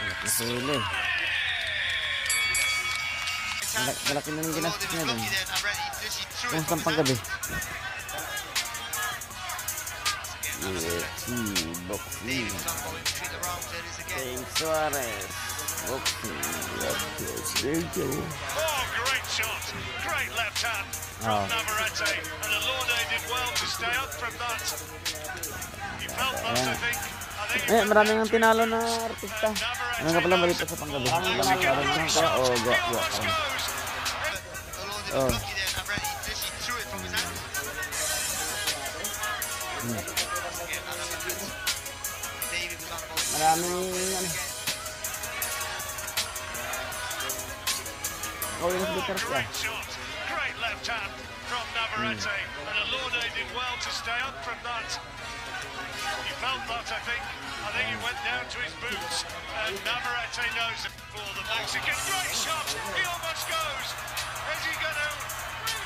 Nasili. Malaki na yung ginastos niya doon. Kumusta ang panggabi? UFC boxing. King Suarez boxing. Oh, great shot. Great left hand from Navarrete. And Elorde did well to stay up from that. He felt that, I think. Maraming ang tinalo na artista. Ano nga pala balita sa panggabi? Maraming karang kaya o gawa. Oh. Maraming ano. Oh, yung speaker siya. Great left hand from Navarrete. And Elorde did well to stay up from that. He felt that, I think. I think he went down to his boots. And Navarrete knows it for the Mexican. Great shot. He almost goes. Is he going to?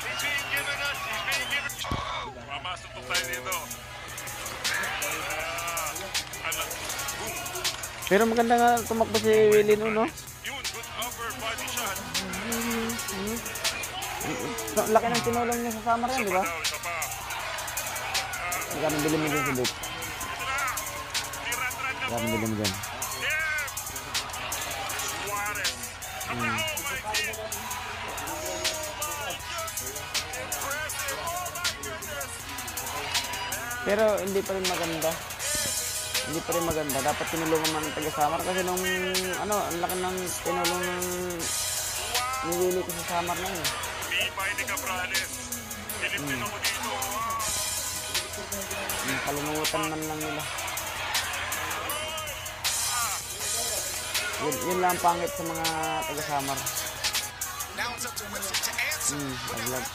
He's being given it. He's being given. Mamasok po tayo dito. Pero maganda nga tumakbo si Willie no? Yun, good upper body shot. Laki ng tinulong niya sa summer yan, di ba? Magkano bili mo dyan sa boot? Magkano bili mo dyan? Pero hindi pa rin maganda. Hindi pa rin maganda. Dapat tinulungan man ng taga-summer kasi nung ano, ang laki ng tinulong ng nilili ko sa summer na yun. Kalimutan man lang nila. Yun lang pangit sa mga taga-summer. Aglag.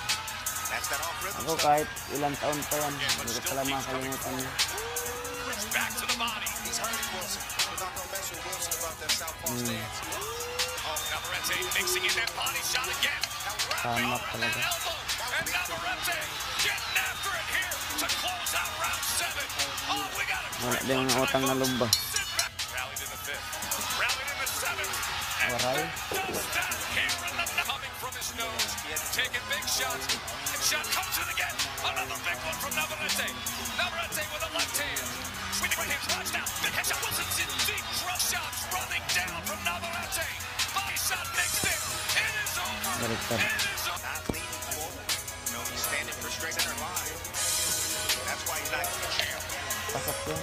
Ako kahit ilang taon pa yan, hindi ko pala makakalimutan niya. Sama talaga. Wala din mga utang na lumba. Waray. Taking big shots, and shot comes in again. Another big one from Navarrete. Navarrete with a left hand. Swinging his touchdown. Big headshot. Wilson's in deep. Crush shots running down from Navarrete. Body shot makes it. It is over. It is over. Not leaning forward. You know, he's standing for straight center line. That's why he's not champ. Pasok yun.